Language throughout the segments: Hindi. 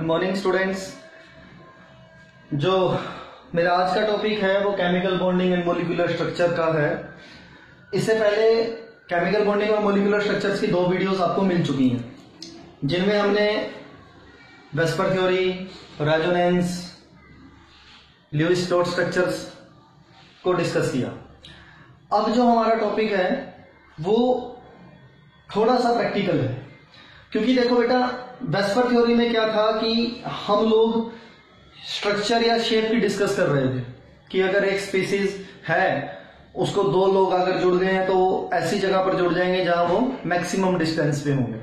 Morning students. जो मेरा आज का टॉपिक है वो chemical bonding and molecular structure का है। इससे पहले केमिकल बॉन्डिंग और मॉलिक्यूलर स्ट्रक्चर्स की 2 वीडियोस आपको मिल चुकी हैं, जिनमें हमने VSEPR theory, resonance, Lewis dot structures को डिस्कस किया। अब जो हमारा टॉपिक है वो थोड़ा सा प्रैक्टिकल है, क्योंकि देखो बेटा, वेस्पर थ्योरी में क्या था कि हम लोग स्ट्रक्चर या शेप की डिस्कस कर रहे थे कि अगर एक स्पीसीज है, उसको 2 लोग अगर जुड़ गए हैं तो ऐसी जगह पर जुड़ जाएंगे जहां वो मैक्सिमम डिस्टेंस पे होंगे।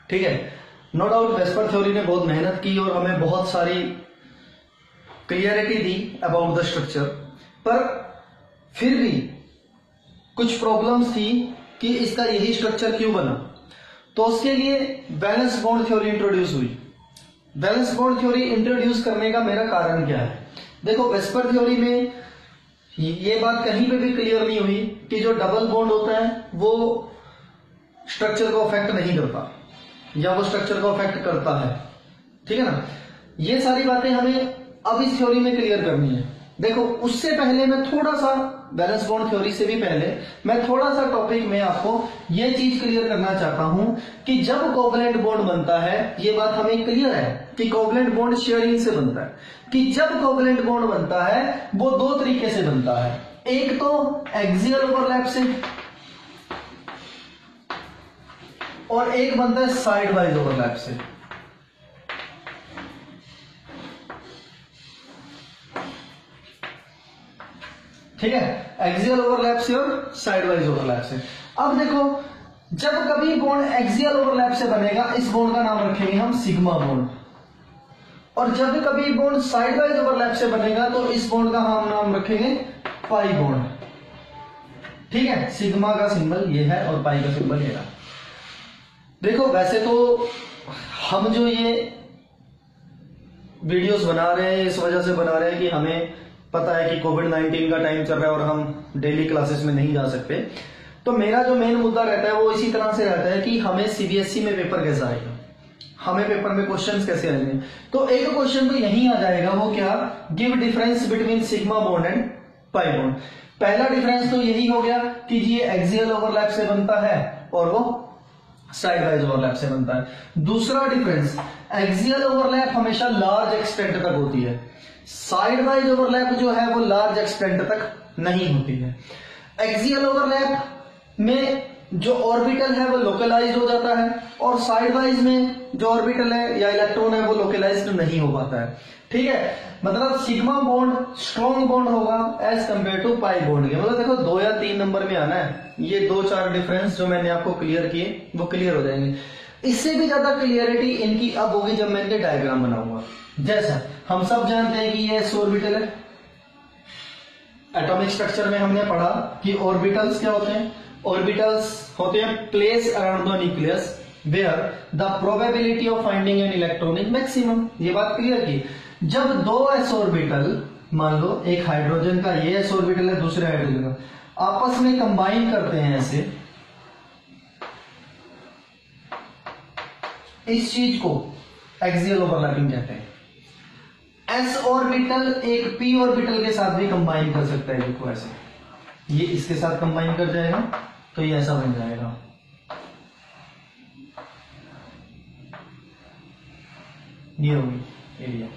ठीक है, नो डाउट वेस्पर थ्योरी ने बहुत मेहनत की और हमें बहुत सारी clarity the about the structure, पर फिर भी कुछ प्रॉब्लम्स थी कि इसका यही स्ट्रक्चर क्यों बना। तो उसके लिए बैलेंस बॉन्ड थ्योरी इंट्रोड्यूस हुई। बैलेंस बॉन्ड थ्योरी इंट्रोड्यूस करने का मेरा कारण क्या है? देखो, वेस्पर थ्योरी में ये बात कहीं पे भी क्लियर नहीं हुई कि जो डबल बॉन्ड होता है वो स्ट्रक्चर को अफेक्ट नहीं करता या वो स्ट्रक्चर को अफेक्ट करता है। ठीक है ना, ये सारी बातें हमें अब इस थ्योरी में क्लियर करनी है। देखो, उससे पहले मैं थोड़ा सा बैलेंस बॉन्ड थ्योरी से भी पहले मैं थोड़ा सा टॉपिक में आपको यह चीज क्लियर करना चाहता हूं कि जब कोवलेंट बॉन्ड बनता है, ये बात हमें क्लियर है कि कोवलेंट बॉन्ड शेयरिंग से बनता है, कि जब कोवलेंट बॉन्ड बनता है वो 2 तरीके से बनता है। एक तो एक्सियल ओवरलैप से और एक बनता है साइड वाइज ओवरलैप से। ठीक है, एक्सियल ओवरलैप से और साइड वाइज ओवरलैप से। अब देखो, जब कभी बॉन्ड एक्सियल ओवरलैप से बनेगा, इस बॉन्ड का नाम रखेंगे हम सिग्मा बॉन्ड, और जब कभी बॉन्ड साइड वाइज ओवरलैप से बनेगा तो इस बॉन्ड का हम नाम रखेंगे पाई बॉन्ड। ठीक है, सिग्मा का सिंबल ये है और पाई का सिंबल ये है। देखो, वैसे तो हम जो ये वीडियोस बना रहे हैं इस वजह से बना रहे हैं कि हमें पता है कि कोविड-19 का टाइम चल रहा है और हम डेली क्लासेस में नहीं जा सकते। तो मेरा जो मेन मुद्दा रहता है वो इसी तरह से रहता है कि हमें सीबीएसई में पेपर कैसा आएगा, हमें पेपर में क्वेश्चंस कैसे आएंगे। तो एक क्वेश्चन तो यही आ जाएगा, वो क्या, give difference between sigma bond and pi bond. पहला डिफरेंस तो यही हो गया कि जी ये एक्सियल ओवरलैप से बनता है और वो साइड वाइज ओवरलैप से बनता है। दूसरा डिफरेंस, एक्सियल ओवरलैप हमेशा लार्ज एक्सटेंट तक होती है, साइड वाइज ओवरलैप जो है वो लार्ज एक्सटेंट तक नहीं होती है। एक्सियल ओवरलैप में जो ऑर्बिटल है वो लोकलाइज्ड हो जाता है और साइड वाइज में जो ऑर्बिटल है या इलेक्ट्रॉन है वो लोकलाइज्ड नहीं हो पाता है। ठीक है, मतलब सिग्मा बॉन्ड स्ट्रॉन्ग बॉन्ड होगा as compare to pi bond के। मतलब देखो, 2 या 3 नंबर में आना है, ये 2-4 डिफरेंस जो मैंने आपको क्लियर किए वो क्लियर हो जाएंगे। इससे भी ज्यादा क्लियरिटी इनकी अब होगी जब मैं इनके डायग्राम बनाऊंगा। जैसा हम सब जानते हैं कि ये s ऑर्बिटल है। एटॉमिक स्ट्रक्चर में हमने पढ़ा कि ऑर्बिटल्स क्या होते हैं। ऑर्बिटल्स होते हैं place around the nucleus where the probability of finding an electron is maximum. ये बात क्लियर की। जब 2 s ऑर्बिटल, मान लो एक हाइड्रोजन का ये s ऑर्बिटल है, दूसरे हाइड्रोजन का, आपस में कंबाइन करते हैं ऐसे, इस चीज को एक्सियल ओवरलैपिंग कहते हैं। s ऑर्बिटल एक p ऑर्बिटल के साथ भी कंबाइन कर सकता है। देखो ऐसे, ये इसके साथ कंबाइन कर जाएगा तो ये ऐसा बन जाएगा। ये होगी एरिया।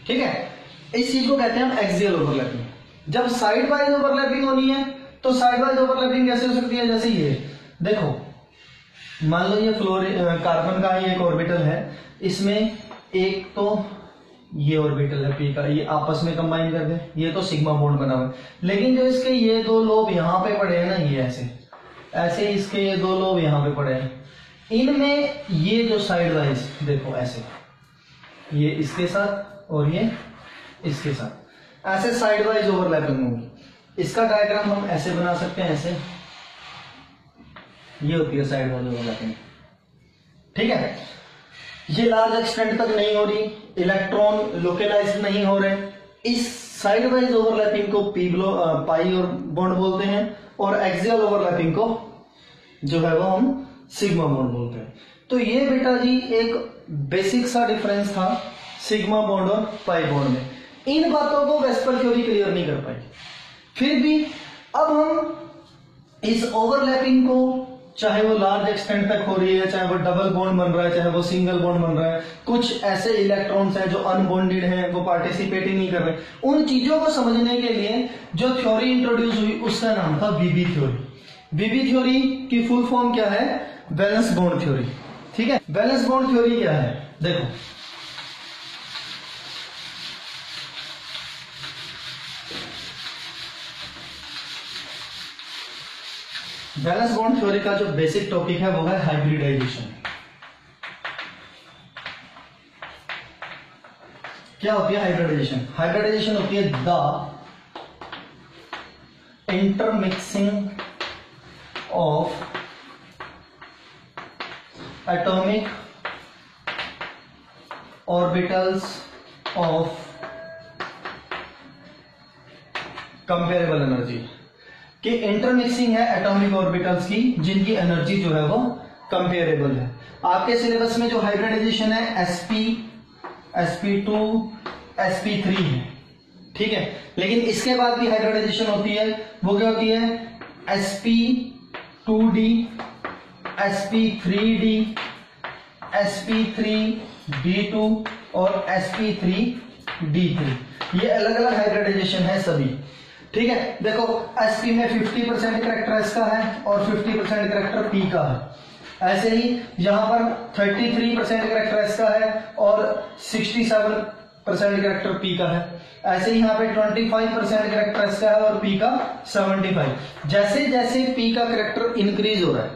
ठीक है, इस चीज को कहते हैं हम एक्सियल ओवरलैपिंग। जब साइड वाइज ओवरलैपिंग होनी है तो साइड वाइज ओवरलैपिंग कैसे हो सकती है? जैसे ये देखो, मान लो ये कार्बन का ही एक ऑर्बिटल है, इसमें एक तो ये ऑर्बिटल है p का, ये आपस में कंबाइन कर दे, ये तो सिग्मा बॉन्ड बना हुआ है। लेकिन जो इसके ये 2 लोब यहां पे पड़े हैं ना, ये ऐसे ऐसे इसके ये 2 लोब यहां पे पड़े हैं, इनमें ये जो साइड वाइज देखो ऐसे, ये इसके साथ और ये इसके साथ ऐसे साइड वाइज ओवरलैपिंग होगी। इसका डायग्राम हम ऐसे बना सकते हैं, ऐसे ये होती है साइड वाइज ओवरलैपिंग। ठीक है, ये लार्ज एक्सटेंट तक नहीं हो रही, इलेक्ट्रॉन लोकलाइज्ड नहीं हो रहे। इस साइड वाइज ओवरलैपिंग को पाई और बॉन्ड बोलते हैं और एक्सियल ओवरलैपिंग को जो है वो हम सिग्मा बॉन्ड बोलते हैं। तो ये बेटा जी एक बेसिक सा डिफरेंस था सिग्मा बॉन्ड और पाई बॉन्ड में। इन बातों को वेस्पर थ्योरी क्लियर नहीं कर पाई। फिर भी अब हम इस ओवरलैपिंग को, चाहे वो लार्ज एक्सटेंट तक हो रही है, चाहे वो डबल बॉन्ड बन रहा है, चाहे वो सिंगल बॉन्ड बन रहा है, कुछ ऐसे इलेक्ट्रॉन्स हैं जो अनबॉन्डेड हैं, वो पार्टिसिपेट ही नहीं कर रहे, उन चीजों को समझने के लिए जो थ्योरी इंट्रोड्यूस हुई उसका नाम था वीबी थ्योरी। वीबी थ्योरी की फुल फॉर्म क्या है? Valence bond theory. ठीक है, वैलेंस बॉन्ड थ्योरी क्या है? देखो, वैलेंस बॉन्ड थ्योरी का जो बेसिक टॉपिक है वो है हाइब्रिडाइजेशन। क्या होती है हाइब्रिडाइजेशन? हाइब्रिडाइजेशन होती है the intermixing of atomic orbitals of comparable energy. कि इंटरमिक्सिंग है एटॉमिक ऑर्बिटल्स की जिनकी एनर्जी जो है वो कंपेरेबल है। आपके सिलेबस में जो हाइब्रिडाइजेशन है sp, sp2, sp3 है, ठीक है, लेकिन इसके बाद भी हाइब्रिडाइजेशन होती है। वो क्या होती है? sp2d, sp3d, sp3d2 और sp3d3। ये अलग अलग हाइब्रिडाइजेशन है सभी। ठीक है, देखो sp में 50% करेक्टर s का है और 50% करेक्टर p का है। ऐसे ही यहां पर 33% करेक्टर s का है और 67% करेक्टर p का है। ऐसे ही यहाँ पे 25% करेक्टर s का है और p का 75। जैसे जैसे p का करेक्टर इंक्रीज हो रहा है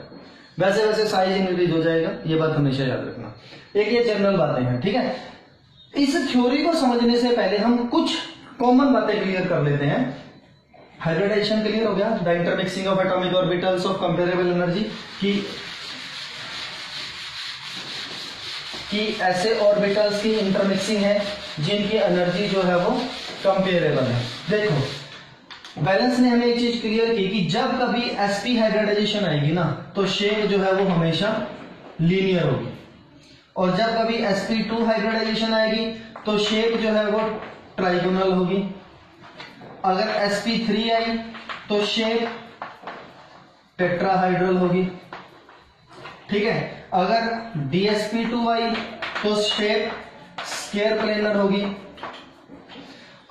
वैसे वैसे साइज इंक्रीज हो जाएगा। ये बात हमेशा याद रखना। एक ये जनरल बातें हैं। ठीक है, इस थ्योरी को समझने से पहले हम कुछ कॉमन बातें क्लियर कर लेते हैं। हाइब्रिडाइजेशन क्लियर हो गया, the intermixing of atomic orbitals of comparable energy, कि ऐसे ऑर्बिटल्स की इंटरमिक्सिंग है जिनकी एनर्जी जो है वो कंपेरेबल है। देखो, बैलेंस ने हमें एक चीज क्लियर की कि जब कभी sp हाइब्रिडाइजेशन आएगी ना तो शेप जो है वो हमेशा लीनियर होगी, और जब कभी sp2 हाइब्रिडाइजेशन आएगी तो शेप जो है वो ट्राइगोनल होगी। अगर sp3 आई तो शेप टेट्राहाइड्रल होगी। ठीक है, अगर dsp2 आई तो शेप स्क्वायर प्लेनर होगी।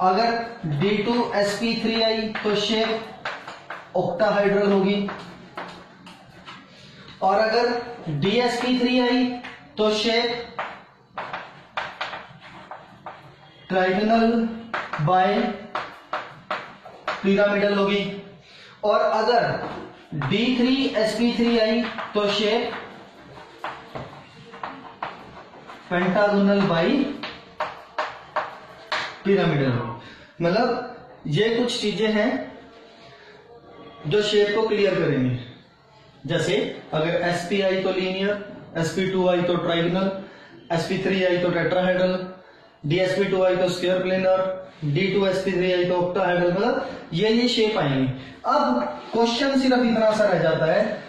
अगर d2sp3 आई तो शेप ऑक्टाहाइड्रल होगी। और अगर dsp3 आई तो शेप ट्राइगोनल बाय पिरामिडल होगी। और अगर d3sp3 आई तो शेप पेंटागोनल बाय पिरामिडल होगी। मतलब ये कुछ चीजें हैं जो शेप को क्लियर करेंगे। जैसे अगर sp आई तो लीनियर, sp2 आई तो ट्राइगोनल, sp3 आई तो टेट्राहेड्रल, dsp2 आई तो स्क्वायर प्लेनर, d2sp3 आई तो ऑक्टाहेड्रल। मतलब ये शेप आएंगे। अब क्वेश्चन सिर्फ इतना सा रह जाता है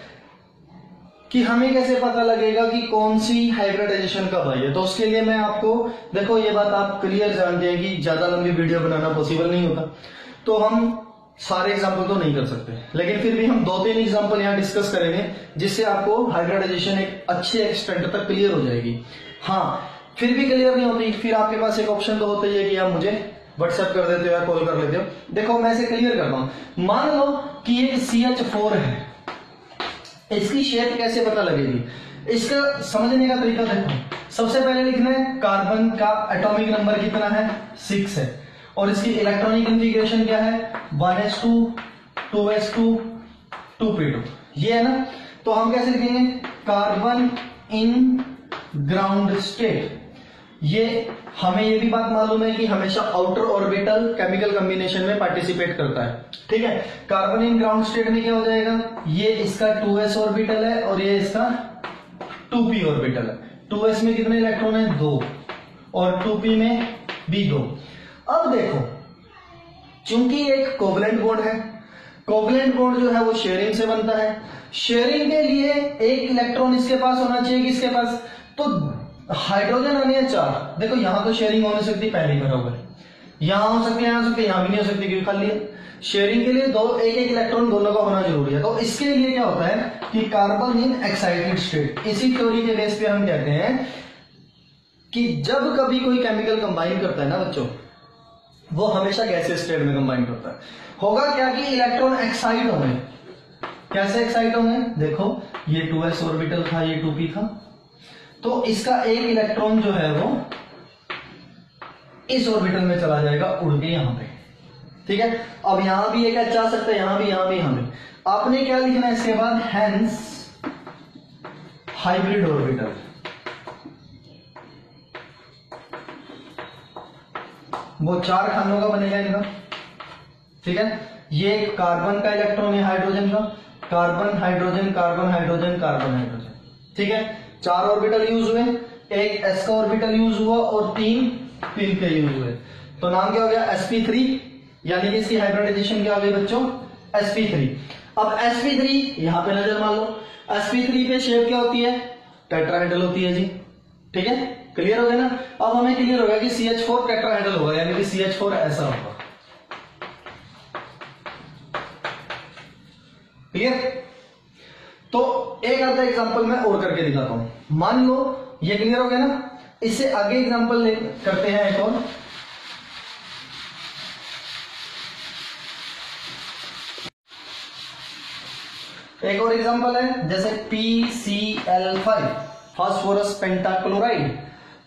कि हमें कैसे पता लगेगा कि कौन सी हाइब्रिडाइजेशन कब आई है। तो उसके लिए मैं आपको, देखो ये बात आप क्लियर जानते हैं कि ज्यादा लंबी वीडियो बनाना पॉसिबल नहीं होता, तो हम सारे एग्जाम्पल तो नहीं कर सकते, लेकिन फिर भी हम 2-3 एग्जाम्पल यहाँ डिस्कस करेंगे जिससे आपको हाइब्रिडाइजेशन एक अच्छे एक्सटेंट तक क्लियर हो जाएगी। हाँ, फिर भी क्लियर नहीं होती, फिर आपके पास एक ऑप्शन तो होता ही है कि आप मुझे व्हाट्सएप कर देते हो या कॉल कर लेते हो। देखो मैं इसे क्लियर करता हूं। मान लो कि एक CH4 है, इसकी शेप कैसे पता लगेगी? इसका समझने का तरीका देखो। सबसे पहले लिखना है कार्बन का एटॉमिक नंबर कितना है, 6 है, और इसकी इलेक्ट्रॉनिक कॉन्फ़िगरेशन क्या है, 1s2 2s2 2p2, ये है ना। तो हम कैसे लिखेंगे, कार्बन इन ग्राउंड स्टेट। ये हमें ये भी बात मालूम है कि हमेशा आउटर ऑर्बिटल केमिकल कॉम्बिनेशन में पार्टिसिपेट करता है। ठीक है, कार्बन इन ग्राउंड स्टेट में क्या हो जाएगा, ये इसका 2s ऑर्बिटल है और ये इसका 2p ऑर्बिटल है। 2s में कितने इलेक्ट्रॉन है, 2, और 2p में भी 2। अब देखो, चूंकि एक कोवलेंट बॉन्ड है, कोवलेंट बॉन्ड जो है वो शेयरिंग से बनता है। शेयरिंग के लिए एक इलेक्ट्रॉन इसके पास होना चाहिए, किसके पास, तो हाइड्रोजन आने हैं 4। देखो यहां तो शेयरिंग हो नहीं सकती, पहले ही भरा हुआ है। यहां हो सकती है, यहां हो सकती है, यहां भी नहीं हो सकती क्योंकि खाली है। शेयरिंग के लिए दो एक एक इलेक्ट्रॉन दोनों का होना जरूरी है। तो इसके लिए क्या होता है कि कार्बन इन एक्साइटेड स्टेट, इसी थ्योरी के बेस पे हम कहते हैं कि जब कभी कोई केमिकल कंबाइन करता है ना बच्चों, वो हमेशा गैसियस स्टेट में कंबाइन करता है। होगा क्या कि इलेक्ट्रॉन एक्साइट होंगे। कैसे एक्साइट होंगे? देखो ये 2s ऑर्बिटल था, ये 2p था, तो इसका एक इलेक्ट्रॉन जो है वो इस ऑर्बिटल में चला जाएगा उड़ के यहां पे, ठीक है। अब यहां भी एक एच आ सकता है, यहां भी, यहां भी, यहां भी। आपने क्या लिखना है इसके बाद? Hence hybrid orbital. वो 4 खानों का बनेगा इनका, ठीक है। ये कार्बन का इलेक्ट्रॉन है, हाइड्रोजन का, carbon hydrogen carbon hydrogen carbon hydrogen, ठीक है। 4 ऑर्बिटल यूज हुए, एक s का ऑर्बिटल यूज हुआ और 3 पिन के यूज हुए। तो नाम क्या हो गया? sp3, यानी कि इसकी हाइब्रिडाइजेशन क्या हो गई बच्चों? sp3। अब sp3 यहां पे नजर मान लो, sp3 पे शेप क्या होती है? टेट्राहेड्रल होती है जी, ठीक है। क्लियर हो गया ना? अब हमें क्लियर होगा कि CH4 टेट्राहेड्रल होगा, यानी कि CH4 ऐसा होगा। क्लियर? तो एक आधा एग्जांपल मैं और करके दिखाता हूं। मान लो ये क्लियर हो गया ना? इससे आगे एग्जांपल करते हैं एक और। एक और एग्जांपल है जैसे PCl5 फास्फोरस पेंटाक्लोराइड।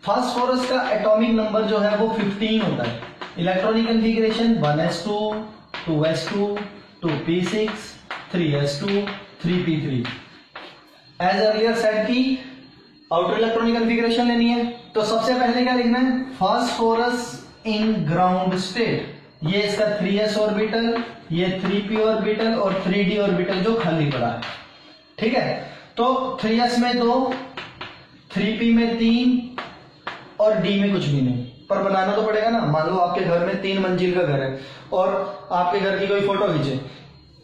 फास्फोरस का एटॉमिक नंबर जो है वो 15 होता है। Electronic configuration 1s2 2s2 2p6 3s2 3p3। As earlier said की आउटर इलेक्ट्रॉनिक कॉन्फ़िगरेशन लेनी है, तो सबसे पहले क्या लिखना है? Phosphorus in ground state. ये इसका 3s ऑर्बिटल, ये 3p ऑर्बिटल और 3d ऑर्बिटल जो खाली पड़ा है, ठीक है। तो 3s में 2, 3p में 3 और d में कुछ भी नहीं, पर बनाना तो पड़ेगा ना। मान लो आपके घर में 3 मंजिल का घर है और आपके घर की कोई फोटो खींचे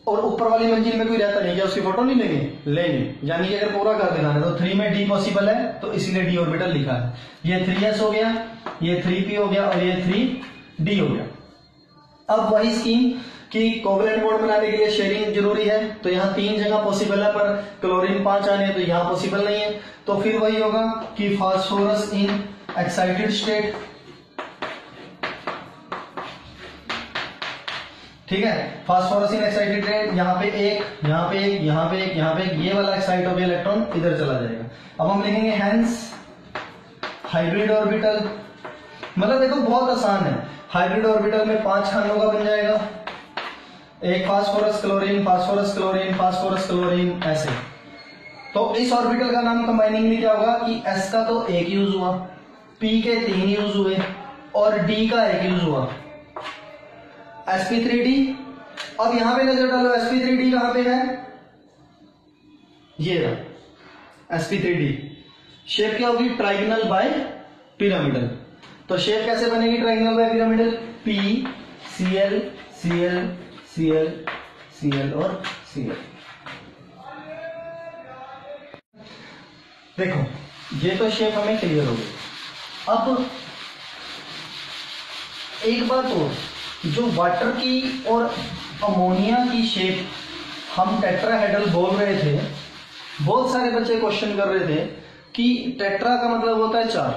और ऊपर वाली मंजिल में कोई रहता नहीं, क्या उसकी फोटो नहीं लेंगे? लेंगे। यानी कि अगर पूरा घर दिखाना है तो 3 में d पॉसिबल है, तो इसीलिए d ऑर्बिटल लिखा है। ये 3s हो गया, ये 3p हो गया और ये 3d हो गया। अब वही स्कीम कि कोवेलेंट बॉन्ड बनाने के लिए शेयरिंग जरूरी है, तो यहाँ 3 जगह पॉसिबल है, पर क्लोरीन 5 आने तो यहाँ पॉसिबल नहीं है। तो फिर वही होगा कि फास्फोरस इन एक्साइटेड स्टेट, ठीक है। फास्फोरस इन एक्साइटेड स्टेट, यहाँ पे एक, यहाँ पे एक, यहाँ पे एक, यहाँ पे एक, ये वाला एक्साइट हो गया इलेक्ट्रॉन इधर चला जाएगा। अब हम लिखेंगे हेंस हाइब्रिड ऑर्बिटल। मतलब देखो बहुत आसान है। हाइब्रिड ऑर्बिटल में 5 खानों का बन जाएगा, एक phosphorus chlorine phosphorus chlorine phosphorus chlorine, ऐसे। तो इस ऑर्बिटल का नाम कंबाइनिंगली क्या होगा कि s का तो 1 यूज हुआ, p के 3 यूज हुए और d का 1 यूज हुआ, sp3d। अब यहां पे नजर डालो, sp3d कहां पे है? ये रहा sp3d। शेप क्या होगी? Trigonal bipyramidal. तो शेप कैसे बनेगी trigonal bipyramidal? p cl cl cl cl और cl। देखो ये तो शेप हमें क्लियर हो गई। अब एक बात और, जो वाटर की और अमोनिया की शेप हम टेट्राहेड्रल बोल रहे थे, बहुत सारे बच्चे क्वेश्चन कर रहे थे कि टेट्रा का मतलब होता है 4,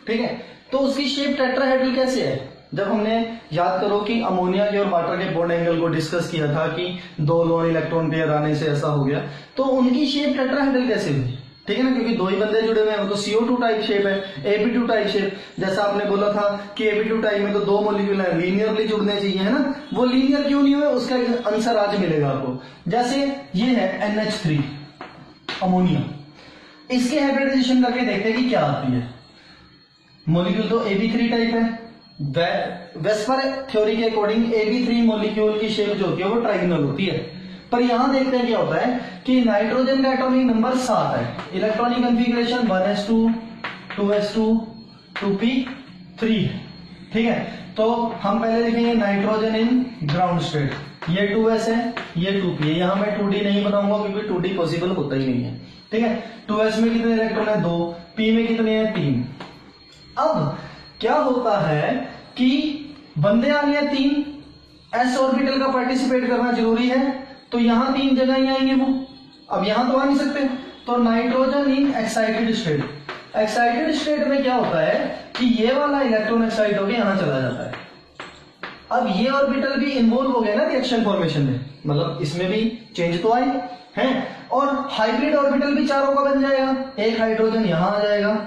ठीक है। तो उसकी शेप टेट्राहेड्रल कैसे है? जब हमने याद करो कि अमोनिया के और वाटर के बॉन्ड एंगल को डिस्कस किया था कि 2 लोन इलेक्ट्रॉन पेयर आने से ऐसा हो गया, तो उनकी शेप टेट्राहेड्रल कैसे हुई? ठीक है ना, क्योंकि 2 ही बंदे जुड़े हुए हैं, तो CO2 टाइप शेप है, AB2 टाइप शेप। जैसा आपने बोला था कि AB2 टाइप में तो 2 मॉलिक्यूल है, लीनियरली जुड़ने चाहिए, है ना। वो लीनियर क्यों नहीं हुए, उसका आंसर आज मिलेगा आपको। जैसे ये है NH3 अमोनिया, इसके हाइब्रिडाइजेशन करके देखते हैं कि क्या आती है। मॉलिक्यूल तो AB3 टाइप है, वेस्पर थ्योरी के अकॉर्डिंग AB3 मॉलिक्यूल की शेप जो होती है वो ट्राइगोनल होती है। पर यहां देखते हैं क्या होता है कि नाइट्रोजन का एटॉमिक नंबर 7 है, electronic configuration 1s2 2s2 2p3 है, ठीक है। तो हम पहले लिखेंगे नाइट्रोजन इन ग्राउंड स्टेट, ये 2s है, ये 2p है। यहां मैं 2d नहीं बनाऊंगा क्योंकि 2d पॉसिबल होता ही नहीं है, ठीक है। 2s में कितने इलेक्ट्रॉन है? 2, पी में कितने हैं 3। अब क्या होता है कि बंदे आ गए 3, एस ऑर्बिटल का पार्टिसिपेट करना जरूरी है, तो यहां 3 जगह ही आएंगे वो। अब यहां तो आ नहीं सकते, तो nitrogen in excited state. Excited state में क्या होता है कि ये वाला इलेक्ट्रॉन एक्साइट होकर यहां चला जाता है। अब ये ऑर्बिटल भी इन्वॉल्व हो गए ना रिएक्शन फॉर्मेशन में, मतलब इसमें भी चेंज तो आए हैं, और हाइब्रिड ऑर्बिटल भी चारों का बन जाएगा। एक हाइड्रोजन यहां आ जाएगा,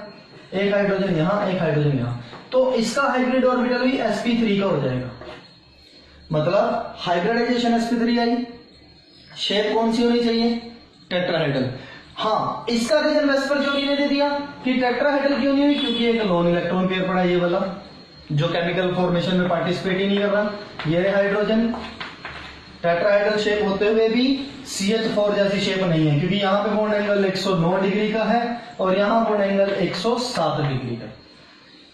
एक हाइड्रोजन यहां, एक हाइड्रोजन यहां, तो इसका हाइब्रिड ऑर्बिटल भी sp3 का हो जाएगा। मतलब हाइब्रिडाइजेशन sp3 आई। शेप कौन सी होनी चाहिए? टेट्राहेड्रल। हाँ, इसका रीजन वेस्पर थ्योरी ने दे दिया कि टेट्राहेड्रल क्यों नहीं हुई, क्योंकि एक लोन इलेक्ट्रॉन पेयर पड़ा ये वाला जो केमिकल फॉर्मेशन में पार्टिसिपेट ही नहीं कर रहा। ये हाइड्रोजन टेट्राहेड्रल शेप होते हुए भी CH4 जैसी शेप नहीं है, क्योंकि यहाँ पे बॉन्ड एंगल 109 डिग्री का है और यहाँ बॉन्ड एंगल 107 डिग्री का।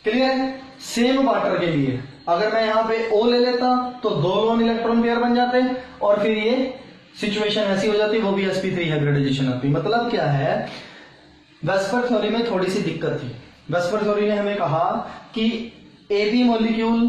क्लियर? सेम वाटर के लिए अगर मैं यहाँ पे O ले लेता तो 2 लोन इलेक्ट्रॉन पेयर बन जाते और फिर ये सिचुएशन ऐसी हो जाती, वो भी sp3 हाइब्रिडाइजेशन आती। मतलब क्या है, वेस्पर थ्योरी में थोड़ी सी दिक्कत थी। वेस्पर थ्योरी ने हमें कहा कि AB molecule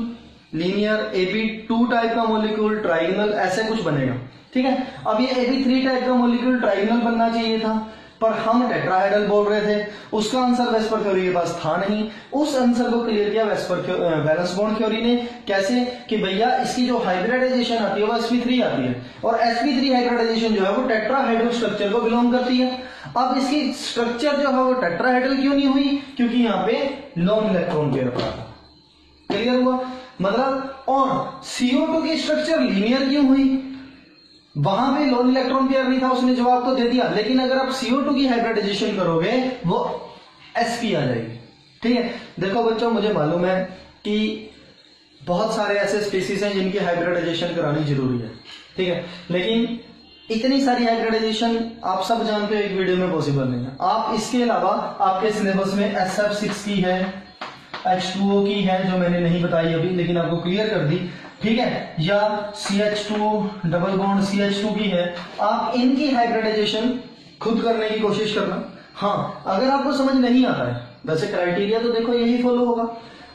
linear, AB2 type का मॉलिक्यूल ट्राइगोनल, ऐसे कुछ बनेगा। ठीक है, अब ये AB3 टाइप का मॉलिक्यूल ट्राइगोनल बनना चाहिए था, पर हम टेट्राहेड्रल बोल रहे थे। उसका आंसर वेस्पर थ्योरी के पास था नहीं। उस आंसर को क्लियर किया वैलेंस बॉन्ड थ्योरी ने। कैसे? कि भैया इसकी जो हाइब्रिडाइजेशन आती है वो sp3 आती है, और sp3 हाइब्रिडाइजेशन जो है वो टेट्राहेड्रल स्ट्रक्चर को बिलोंग करती है। अब इसकी स्ट्रक्चर जो है वो टेट्राहेड्रल क्यों नहीं हुई? क्योंकि यहाँ पे लोन इलेक्ट्रॉन पेयर पड़ा था। क्लियर हुआ? मतलब, और CO2 की स्ट्रक्चर लीनियर क्यों हुई? वहां भी लोन इलेक्ट्रॉन पेयर नहीं था, उसने जवाब तो दे दिया, लेकिन अगर आप CO2 की हाइब्रिडाइजेशन करोगे वो sp आ जाएगी। ठीक है, देखो बच्चों, मुझे मालूम है कि बहुत सारे ऐसे स्पीसीज हैं जिनकी हाइब्रिडाइजेशन करानी जरूरी है। ठीक है, लेकिन इतनी सारी हाइब्रिडाइजेशन आप सब जानते हो एक वीडियो में पॉसिबल नहीं है। आप इसके अलावा आपके सिलेबस में SF6 की है, H2O की है जो मैंने नहीं बताई अभी, लेकिन आपको क्लियर कर दी। ठीक है, या CH2 डबल बॉन्ड CH2 की है। आप इनकी हाइब्रिडाइजेशन खुद करने की कोशिश करना। हाँ, अगर आपको समझ नहीं आता है, वैसे क्राइटेरिया तो देखो यही फॉलो होगा,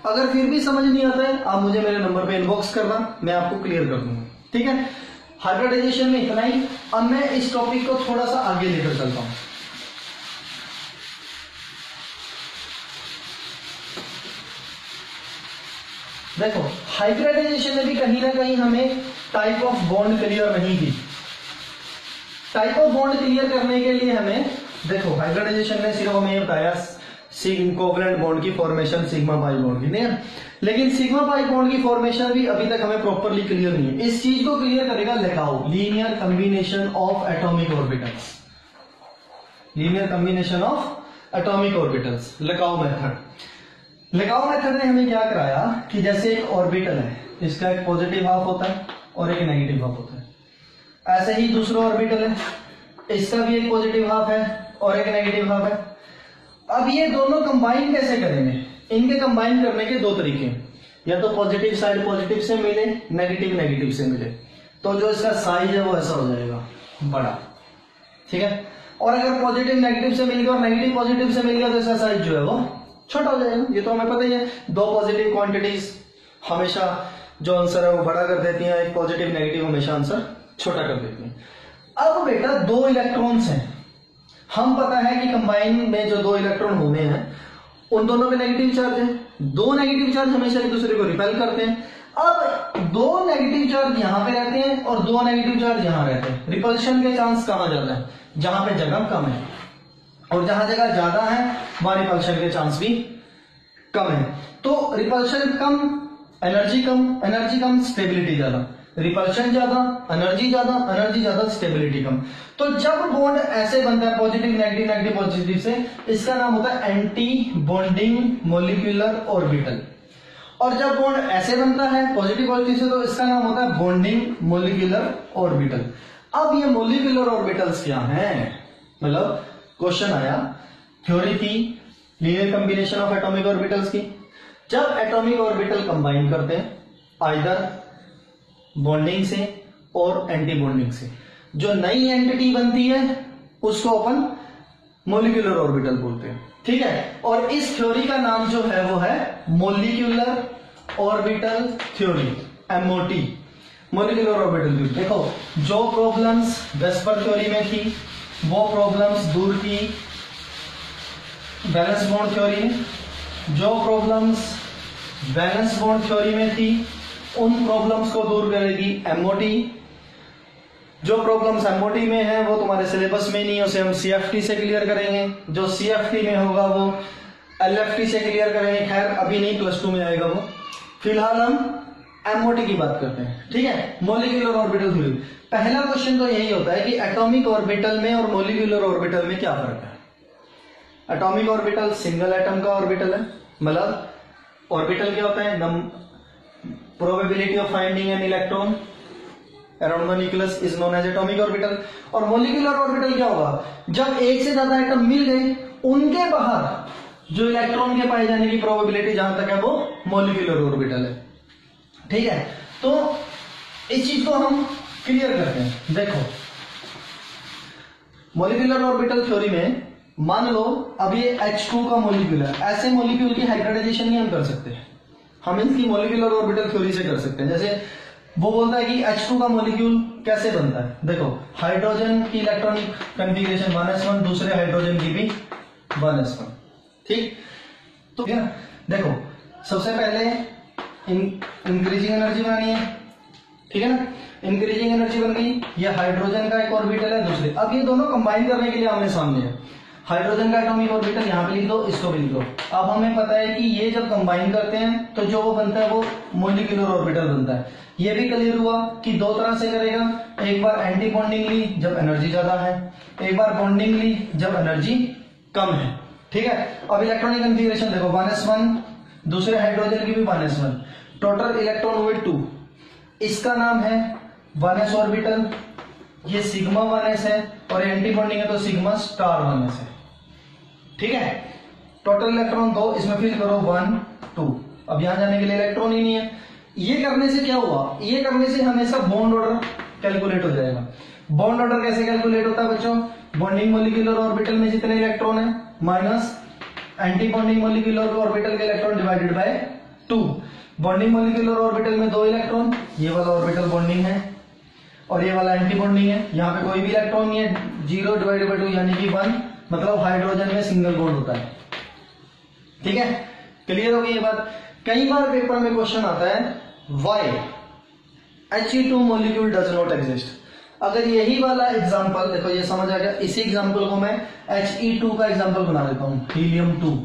अगर फिर भी समझ नहीं आता है आप मुझे मेरे नंबर पे इनबॉक्स करना, मैं आपको क्लियर कर दूंगा। ठीक है, हाइब्रिडाइजेशन में इतना ही। अब मैं इस टॉपिक को थोड़ा सा आगे लेकर चलता हूं। देखो, हाइब्रिडाइजेशन में भी कहीं ना कहीं हमें टाइप ऑफ बॉन्ड क्लियर नहीं की। टाइप ऑफ बॉन्ड क्लियर करने के लिए हमें, देखो, हाइब्रिडाइजेशन ने सिर्फ हमें बताया कोवलेंट बॉन्ड की फॉर्मेशन सिग्मा पाई बॉन्ड की, नहीं, लेकिन सिग्मा पाई बॉन्ड की फॉर्मेशन भी अभी तक हमें प्रॉपरली क्लियर नहीं है। इस चीज को क्लियर करेगा LCAO, linear combination of atomic orbitals. Linear combination of atomic orbitals, LCAO method. LCAO method ने हमें क्या कराया कि जैसे एक ऑर्बिटल है, इसका एक पॉजिटिव हाफ होता है और एक नेगेटिव हाफ होता है। ऐसे ही दूसरा ऑर्बिटल है, इसका भी एक पॉजिटिव हाफ है और एक नेगेटिव हाफ है। अब ये दोनों कंबाइन कैसे करेंगे? इनके कंबाइन करने के 2 तरीके हैं, या तो पॉजिटिव साइड पॉजिटिव से मिले, नेगेटिव नेगेटिव से मिले, तो जो इसका साइज है वो ऐसा हो जाएगा बड़ा। ठीक है, और अगर पॉजिटिव नेगेटिव से मिल गया और नेगेटिव पॉजिटिव से मिल गया तो इसका साइज जो है वो छोटा हो जाएगा। ये तो हमें पता ही है, 2 पॉजिटिव क्वांटिटीज हमेशा जो आंसर है वो बड़ा कर देती हैं, एक पॉजिटिव नेगेटिव हमेशा आंसर छोटा कर देती हैं। अब बेटा 2 इलेक्ट्रॉन्स हैं, हम पता है कि कंबाइन में जो 2 इलेक्ट्रॉन होने हैं उन दोनों में नेगेटिव चार्ज है। 2 नेगेटिव चार्ज हमेशा एक दूसरे को रिपेल करते हैं। अब 2 नेगेटिव चार्ज यहां पे रहते हैं और 2 नेगेटिव चार्ज यहां रहते हैं। रिपल्शन के चांस कहां ज्यादा है? जहां पे जगह कम है, और जहां जगह ज्यादा है वहां रिपल्शन के चांस भी कम है। तो रिपल्शन कम, एनर्जी कम, स्टेबिलिटी ज्यादा। रिपल्शन ज्यादा, एनर्जी ज्यादा, स्टेबिलिटी कम। तो जब बॉन्ड ऐसे बनता है पॉजिटिव नेगेटिव नेगेटिव पॉजिटिव से, इसका नाम होता है एंटी बॉन्डिंग मोलिकुलर ऑर्बिटल। और जब बॉन्ड ऐसे बनता है पॉजिटिव पॉजिटिव से, तो इसका नाम होता है बॉन्डिंग मोलिकुलर ऑर्बिटल। अब ये मोलिकुलर ऑर्बिटल्स क्या हैं? मतलब क्वेश्चन आया, थ्योरी थी linear combination of atomic orbitals की। जब एटॉमिक ऑर्बिटल कंबाइन करते हैं आइदर बॉन्डिंग से और एंटी बॉन्डिंग से, जो नई एंटिटी बनती है उसको अपन मोलिकुलर ऑर्बिटल बोलते हैं। ठीक है, और इस थ्योरी का नाम जो है वो है molecular orbital theory, MOT, molecular orbital theory. देखो, जो प्रॉब्लम्स वेस्पर थ्योरी में थी वो प्रॉब्लम्स दूर की वैलेंस बॉन्ड थ्योरी में, जो प्रॉब्लम्स वैलेंस बॉन्ड थ्योरी में थी उन प्रॉब्लम्स को दूर करेगी MOT। जो प्रॉब्लम्स MOT में है वो तुम्हारे सिलेबस में नहीं है, उसे हम CFT से क्लियर करेंगे। जो CFT में होगा वो LFT से क्लियर करेंगे। खैर अभी नहीं, +2 में आएगा वो। फिलहाल हम MOT की बात करते हैं, ठीक है, मोलिकुलर ऑर्बिटल थ्योरी। पहला क्वेश्चन तो यही होता है कि एटॉमिक ऑर्बिटल में और मोलिकुलर ऑर्बिटल में क्या फर्क है। एटॉमिक ऑर्बिटल सिंगल एटम का ऑर्बिटल है, मतलब ऑर्बिटल क्या होता है, probability of finding an electron around the nucleus is known as atomic orbital. और मोलिकुलर ऑर्बिटल क्या होगा, जब एक से ज्यादा एटम मिल गए उनके बाहर जो इलेक्ट्रॉन के पाए जाने की प्रोबेबिलिटी जहां तक है वो मोलिकुलर ऑर्बिटल है, ठीक है। तो इस चीज को हम क्लियर करते हैं। देखो, मोलिकुलर ऑर्बिटल थ्योरी में मान लो अब ये H2 का मोलिक्यूल है, ऐसे मोलिक्यूल की हाइब्रिडाइजेशन नहीं हम कर सकते, हम इसकी मोलिकुलर ऑर्बिटल थ्योरी से कर सकते हैं। जैसे वो बोलता है कि H2 का मोलिक्यूल कैसे बनता है। देखो, हाइड्रोजन की इलेक्ट्रॉनिक कन्फिग्रेशन 1s1, दूसरे हाइड्रोजन की भी 1s1, ठीक। तो क्या, देखो सबसे पहले इंक्रीजिंग एनर्जी बनानी है, ठीक है ना। इंक्रीजिंग एनर्जी बन गई, ये हाइड्रोजन का एक ऑर्बिटल है दूसरे। अब ये दोनों कंबाइन करने के लिए आमने सामने है। हाइड्रोजन का एटॉमिक ऑर्बिटल यहाँ पे लिख दो, इसको भी लिख दो। अब हमें पता है कि ये जब कंबाइन करते हैं तो जो वो बनता है वो मोलिकुलर ऑर्बिटल बनता है। ये भी क्लियर हुआ कि दो तरह से करेगा, एक बार एंटी बॉन्डिंगली जब एनर्जी ज्यादा है, एक बार बॉन्डिंगली जब एनर्जी कम है, ठीक है। अब इलेक्ट्रॉनिक कन्फिग्रेशन देखो, 1s1, दूसरे हाइड्रोजन की भी 1s1, टोटल इलेक्ट्रॉन विथ 2, इसका नाम है 1s ऑर्बिटल। ये सिग्मा 1s है और एंटी बॉन्डिंग है तो सिग्मा स्टार 1s है, ठीक है। टोटल इलेक्ट्रॉन 2, इसमें फिल करो 1 2। अब यहां जाने के लिए इलेक्ट्रॉन ही नहीं है। ये करने से क्या हुआ, ये करने से हमेशा बॉन्ड ऑर्डर कैलकुलेट हो जाएगा। बॉन्ड ऑर्डर कैसे कैलकुलेट होता है बच्चों, बॉन्डिंग मोलिकुलर ऑर्बिटल में जितने इलेक्ट्रॉन है minus anti bonding molecular orbital के electron divided by 2। Bonding molecular orbital में 2 इलेक्ट्रॉन, ये वाला ऑर्बिटल बॉन्डिंग है और ये वाला एंटी बॉन्डिंग है। यहाँ पे कोई भी इलेक्ट्रॉन नहीं है, 0 डिवाइडेड बाय 2 यानी कि 1, मतलब हाइड्रोजन में सिंगल बॉन्ड होता है, ठीक है। क्लियर हो गई ये बात। कई बार पेपर में क्वेश्चन आता है why He2 molecule does not exist. अगर यही वाला एग्जांपल देखो, ये समझ आ गया, इसी एग्जांपल को मैं He2 का एग्जांपल बना देता हूं, हीलियम 2।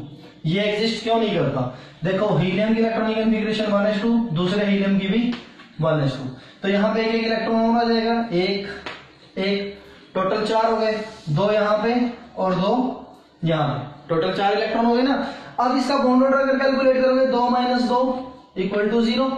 ये एग्जिस्ट क्यों नहीं करता, देखो हीलियम की इलेक्ट्रॉनिक कन्फिग्रेशन 1s2, दूसरे हीलियम की भी 1s2, तो यहाँ पे एक इलेक्ट्रॉन होना जाएगा, एक टोटल 4 हो गए, 2 यहाँ पे और 2 यहाँ पे, टोटल 4 इलेक्ट्रॉन हो गए ना। अब इसका बॉन्ड ऑर्डर अगर कैलकुलेट करोगे 2 - 2 = 0,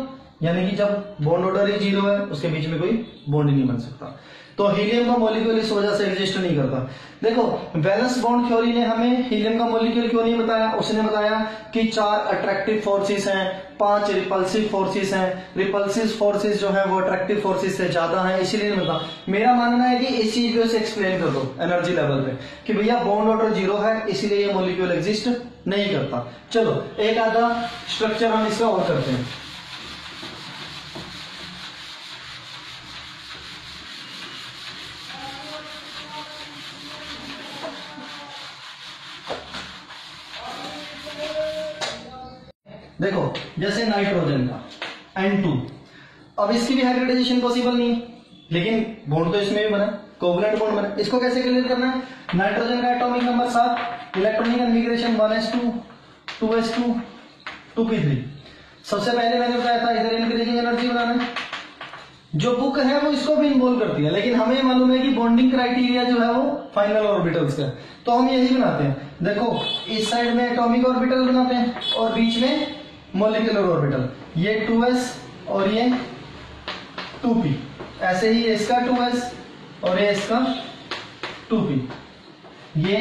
यानी कि जब बॉन्ड ऑर्डर ही 0 है उसके बीच में कोई बॉन्ड नहीं बन सकता। तो हीलियम का मॉलिक्यूल इस वजह से एग्जिस्ट नहीं करता। देखो, वैलेंस बॉन्ड थ्योरी ने हमें हीलियम का मॉलिक्यूल क्यों नहीं बताया, उसने बताया कि 4 अट्रैक्टिव फोर्सेस हैं, 5 रिपल्सिव फोर्सेस हैं। रिपल्सिव फोर्सेस जो है वो अट्रैक्टिव फोर्सेस से ज्यादा हैं, इसीलिए बता। मेरा मानना है कि इस चीज को से एक्सप्लेन कर दो एनर्जी लेवल पे कि भैया बॉन्ड ऑर्डर 0 है इसीलिए ये मॉलिक्यूल एग्जिस्ट नहीं करता। चलो एक आधा स्ट्रक्चर हम इसका और करते हैं। देखो, जैसे नाइट्रोजन का N2, अब इसकी भी हाइब्रिडाइजेशन पॉसिबल नहीं है, लेकिन बॉन्ड तो इसमें भी बना, कोवलेंट बॉन्ड बना। इसको कैसे क्लियर करना है, नाइट्रोजन का atomic number 7, electronic configuration 1s2, 2s2, 2p3। सबसे पहले मैंने बताया था इधर इंक्रीजिंग एनर्जी बनाना है। जो बुक है वो इसको भी इन्वॉल्व करती है, लेकिन हमें मालूम है कि बॉन्डिंग क्राइटेरिया जो है वो फाइनल ऑर्बिटल्स का, तो हम यही बनाते हैं। देखो, इस साइड में एटॉमिक ऑर्बिटल बनाते हैं और बीच में मोलिकुलर ऑर्बिटल, ये 2s और ये 2p, ऐसे ही इसका 2s और ये इसका 2p, ये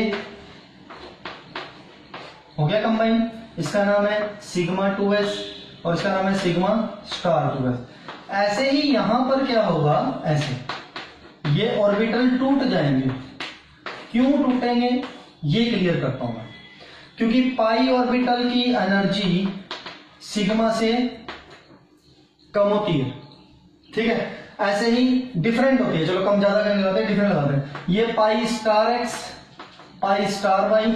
हो गया कंबाइन। इसका नाम है सिग्मा 2s और इसका नाम है सिग्मा स्टार 2s। ऐसे ही यहां पर क्या होगा, ऐसे ये ऑर्बिटल टूट जाएंगे। क्यों टूटेंगे ये क्लियर करता हूं मैं। क्योंकि पाई ऑर्बिटल की एनर्जी सिग्मा से कम होती है, ठीक है। ऐसे ही डिफरेंट होती है, चलो कम ज्यादा करने लगाते हैं, डिफरेंट लगाते हैं। ये pi star X, pi star Y,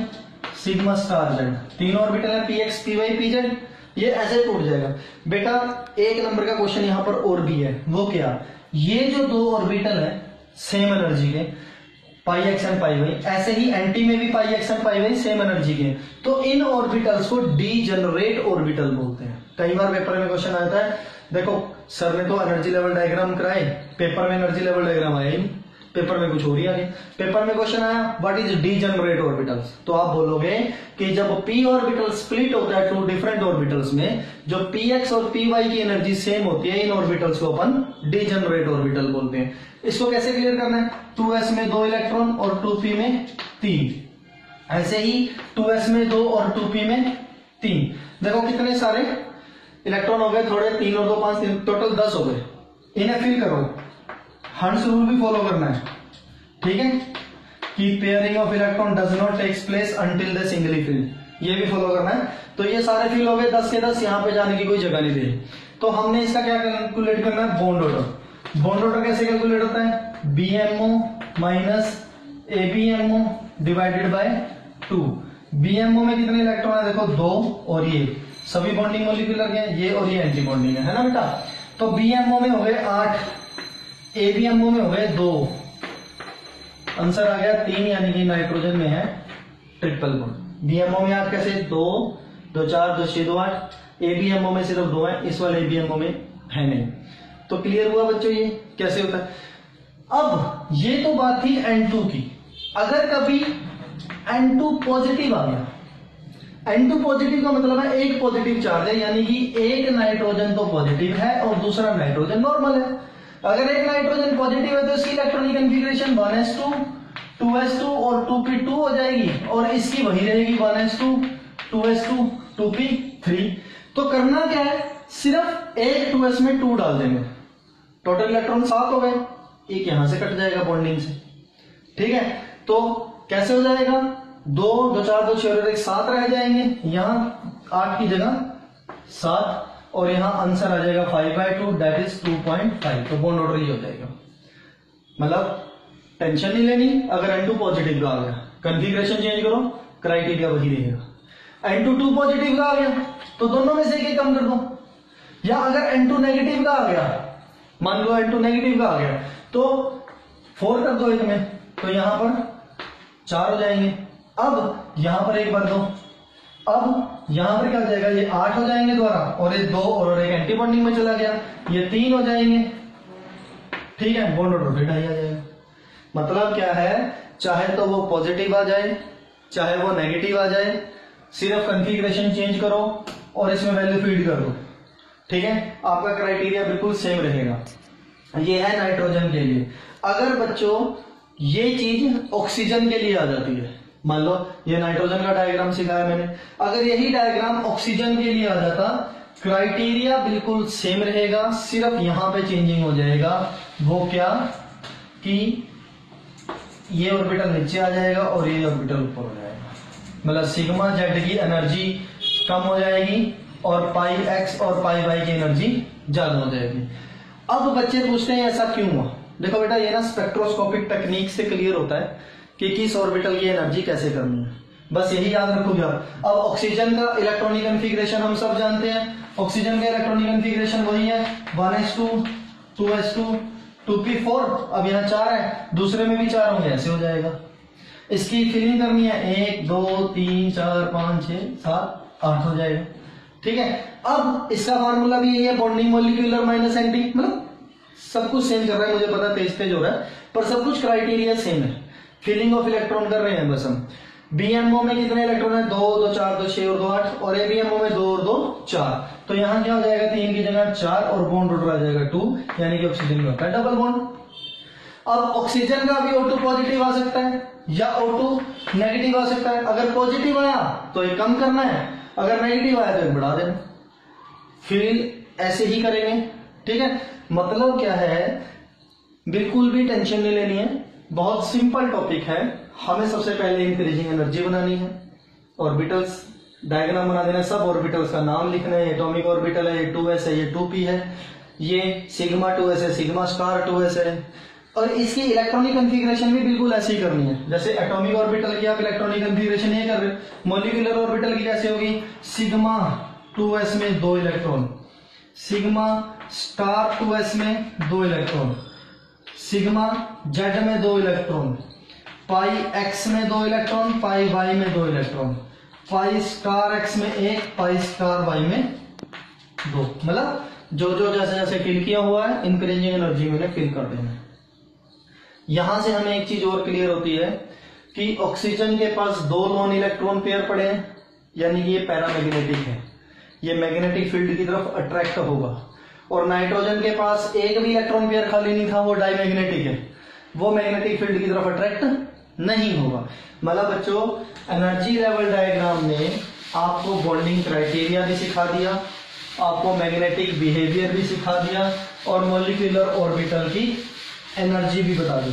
sigma star Z, तीन ऑर्बिटल है, P X P Y P Z. ये ऐसे टूट जाएगा। बेटा एक नंबर का क्वेश्चन यहां पर और भी है, वो क्या, ये जो दो ऑर्बिटल है सेम एनर्जी के, pi x and pi y, ऐसे ही एंटी में भी pi x and pi y same energy के, तो इन ऑर्बिटल्स को डीजेनरेट ऑर्बिटल बोलते हैं। कई बार पेपर में क्वेश्चन आता है, देखो सर ने तो एनर्जी लेवल डायग्राम कराए, पेपर में एनर्जी लेवल डायग्राम आया ही नहीं, पेपर में कुछ हो रही है। पेपर में क्वेश्चन आया व्हाट इज डीजेनरेट ऑर्बिटल्स, तो आप बोलोगे कि जब p ऑर्बिटल स्प्लिट होता है टू डिफरेंट ऑर्बिटल्स में, जो px और py की एनर्जी सेम होती है, इन ऑर्बिटल्स को अपन डीजेनरेट ऑर्बिटल बोलते हैं। इसको कैसे क्लियर करना है, 2s में 2 इलेक्ट्रॉन और 2p में 3, ऐसे ही 2s में 2 और 2p में 3। देखो कितने सारे इलेक्ट्रॉन हो गए, थोड़े 3 और 2 5, टोटल 10 हो गए। इन्हें फिल करो, हंस रूल भी फॉलो करना है, ठीक है, कि pairing of electron does not takes place until the singly fill, ये भी फॉलो करना है। तो ये सारे फिल हो गए 10 के 10, यहां पे जाने की कोई जगह नहीं दे। तो हमने इसका क्या कैलकुलेट करना है, बॉन्ड ऑर्डर। बॉन्ड ऑर्डर कैसे कैलकुलेट होता है, BMO minus ABMO divided by 2। BMO में कितने इलेक्ट्रॉन है, देखो 2, और ये सभी बॉन्डिंग मॉलिक्यूलर के, ये और ये एंटी बॉन्डिंग है ना बेटा। तो BMO में हो गए 8, ABMO में हो गए 2, आंसर आ गया 3, यानी कि नाइट्रोजन में है ट्रिपल बॉन्ड। BMO में आप कैसे 2 2 4 2 6 2 8, ABMO में सिर्फ 2 है, इस वाले ABMO में है नहीं। तो क्लियर हुआ बच्चों ये कैसे होता है। अब ये तो बात थी N2 की, अगर कभी N2 पॉजिटिव आ गया, N2 पॉजिटिव का मतलब है एक पॉजिटिव चार्ज है, यानी कि एक नाइट्रोजन तो पॉजिटिव है और दूसरा नाइट्रोजन नॉर्मल है। अगर एक नाइट्रोजन पॉजिटिव है तो इसकी इलेक्ट्रॉनिक कॉन्फ़िगरेशन 1s2 2s2 और 2p2 हो जाएगी, और इसकी वही रहेगी 1s2 2s2 2p3। तो करना क्या है, सिर्फ एक 2s में 2 डाल देंगे, टोटल इलेक्ट्रॉन 7 हो गए, एक यहां से कट जाएगा बॉन्डिंग से, ठीक है। तो कैसे हो जाएगा, 2 2 4 2 6 और 1 7 रह जाएंगे, यहां 8 की जगह 7, और यहां आंसर आ जाएगा 5/2, दैट इज 2.5। तो बॉन्ड ऑर्डर ये हो जाएगा। मतलब टेंशन नहीं लेनी, अगर N2 पॉजिटिव का आ गया कॉन्फ़िगरेशन चेंज करो, क्राइटेरिया वही रहेगा। N2 2 पॉजिटिव का आ गया तो दोनों में से एक कम कर दो, या अगर N2 नेगेटिव का आ गया, मान लो N2 नेगेटिव का आ गया तो 4 कर दो एक में, तो यहां पर 4 हो जाएंगे। अब यहां पर 1 भर दो, अब यहां पर क्या हो जाएगा, ये 8 हो जाएंगे द्वारा, और ये 2 और एक एंटी बॉन्डिंग में चला गया, ये 3 हो जाएंगे, ठीक है। बॉन्ड ऑर्डर फिर ढाई आ जाएगा। मतलब क्या है, चाहे तो वो पॉजिटिव आ जाए चाहे वो नेगेटिव आ जाए, सिर्फ कॉन्फ़िगरेशन चेंज करो और इसमें वैल्यू फीड कर दो, ठीक है, आपका क्राइटेरिया बिल्कुल सेम रहेगा। ये है नाइट्रोजन के लिए। अगर बच्चों ये चीज ऑक्सीजन के लिए आ जाती है, मान लो ये नाइट्रोजन का डायग्राम सिखाया मैंने, अगर यही डायग्राम ऑक्सीजन के लिए आ जाता, क्राइटेरिया बिल्कुल सेम रहेगा, सिर्फ यहां पे चेंजिंग हो जाएगा। वो क्या, कि ये ऑर्बिटल नीचे आ जाएगा और ये ऑर्बिटल ऊपर हो जाएगा, मतलब सिग्मा जेड की एनर्जी कम हो जाएगी और पाई एक्स और पाई वाई की एनर्जी ज्यादा हो जाएगी। अब बच्चे पूछते हैं ऐसा क्यों हुआ। देखो बेटा ये ना स्पेक्ट्रोस्कोपिक टेक्निक से क्लियर होता है कि किस ऑर्बिटल की एनर्जी कैसे करनी है, बस यही याद रखोगे आप। अब ऑक्सीजन का इलेक्ट्रॉनिक कॉन्फ़िगरेशन हम सब जानते हैं, ऑक्सीजन का इलेक्ट्रॉनिक कॉन्फ़िगरेशन वही है 1s2 2s2 2p4, अब यहाँ 4 है, दूसरे में भी 4 होंगे, ऐसे हो जाएगा। इसकी फिलिंग करनी है 1 2 3 4 5 6 7 8 हो जाएगा, ठीक है। अब इसका फार्मूला भी यही है, बॉन्डिंग मॉलिक्यूलर माइनस एंटी, मतलब सब कुछ सेम कर रहा है, मुझे पता तेज तेज हो रहा है, पर सब कुछ क्राइटेरिया सेम है, फिलिंग ऑफ इलेक्ट्रॉन कर रहे हैं बस हम। BMO में कितने इलेक्ट्रॉन है, 2 2 4 2 6 और 2 8, और ABMO में 2 और 2 4, तो यहां क्या हो जाएगा, 3 की जगह 4 और बॉन्ड ऑर्डर आ जाएगा 2, यानी कि ऑक्सीजन में होता है डबल बॉन्ड। अब ऑक्सीजन का भी O2 पॉजिटिव आ सकता है या O2 नेगेटिव आ सकता है। अगर पॉजिटिव आया तो एक कम करना है, अगर नेगेटिव आया तो एक बढ़ा देना, फिर ऐसे ही करेंगे, ठीक है। मतलब क्या है, बिल्कुल भी टेंशन नहीं लेनी है, बहुत सिंपल टॉपिक है। हमें सबसे पहले इंक्रीजिंग एनर्जी बनानी है, ऑर्बिटल्स डायग्राम बना देना, सब ऑर्बिटल्स का नाम लिखना है। एटॉमिक ऑर्बिटल है, ये 2s है, ये 2p है, ये सिग्मा 2s है, सिग्मा स्टार 2s है। और इसकी इलेक्ट्रॉनिक कॉन्फ़िगरेशन भी बिल्कुल ऐसी ही करनी है। जैसे एटॉमिक ऑर्बिटल की आप इलेक्ट्रॉनिक कॉन्फ़िगरेशन ये कर रहे हो, मॉलिक्यूलर ऑर्बिटल की कैसे होगी? सिग्मा 2s में 2 इलेक्ट्रॉन, सिग्मा स्टार 2s में 2 इलेक्ट्रॉन, सिग्मा z में 2 इलेक्ट्रॉन, पाई x में 2 इलेक्ट्रॉन, पाई y में 2 इलेक्ट्रॉन, पाई स्टार x में 1, पाई स्टार y में 2। मतलब जो जो जैसे जैसे फिल किया हुआ है इंक्रीजिंग एनर्जी में फिल कर देना। यहां से हमें एक चीज और क्लियर होती है कि ऑक्सीजन के पास 2 लोन इलेक्ट्रॉन पेयर पड़े हैं, यानी कि ये पैरामैग्नेटिक है, ये मैग्नेटिक फील्ड की तरफ अट्रैक्ट होगा। और नाइट्रोजन के पास एक भी इलेक्ट्रॉन पेयर खाली नहीं था, वो डाईमैग्नेटिक है, वो मैग्नेटिक फील्ड की तरफ अट्रैक्ट नहीं होगा। मतलब बच्चों एनर्जी लेवल डायग्राम ने आपको बॉन्डिंग क्राइटेरिया भी सिखा दिया, आपको मैग्नेटिक बिहेवियर भी सिखा दिया और मॉलिक्यूलर ऑर्बिटल की एनर्जी भी बता दी।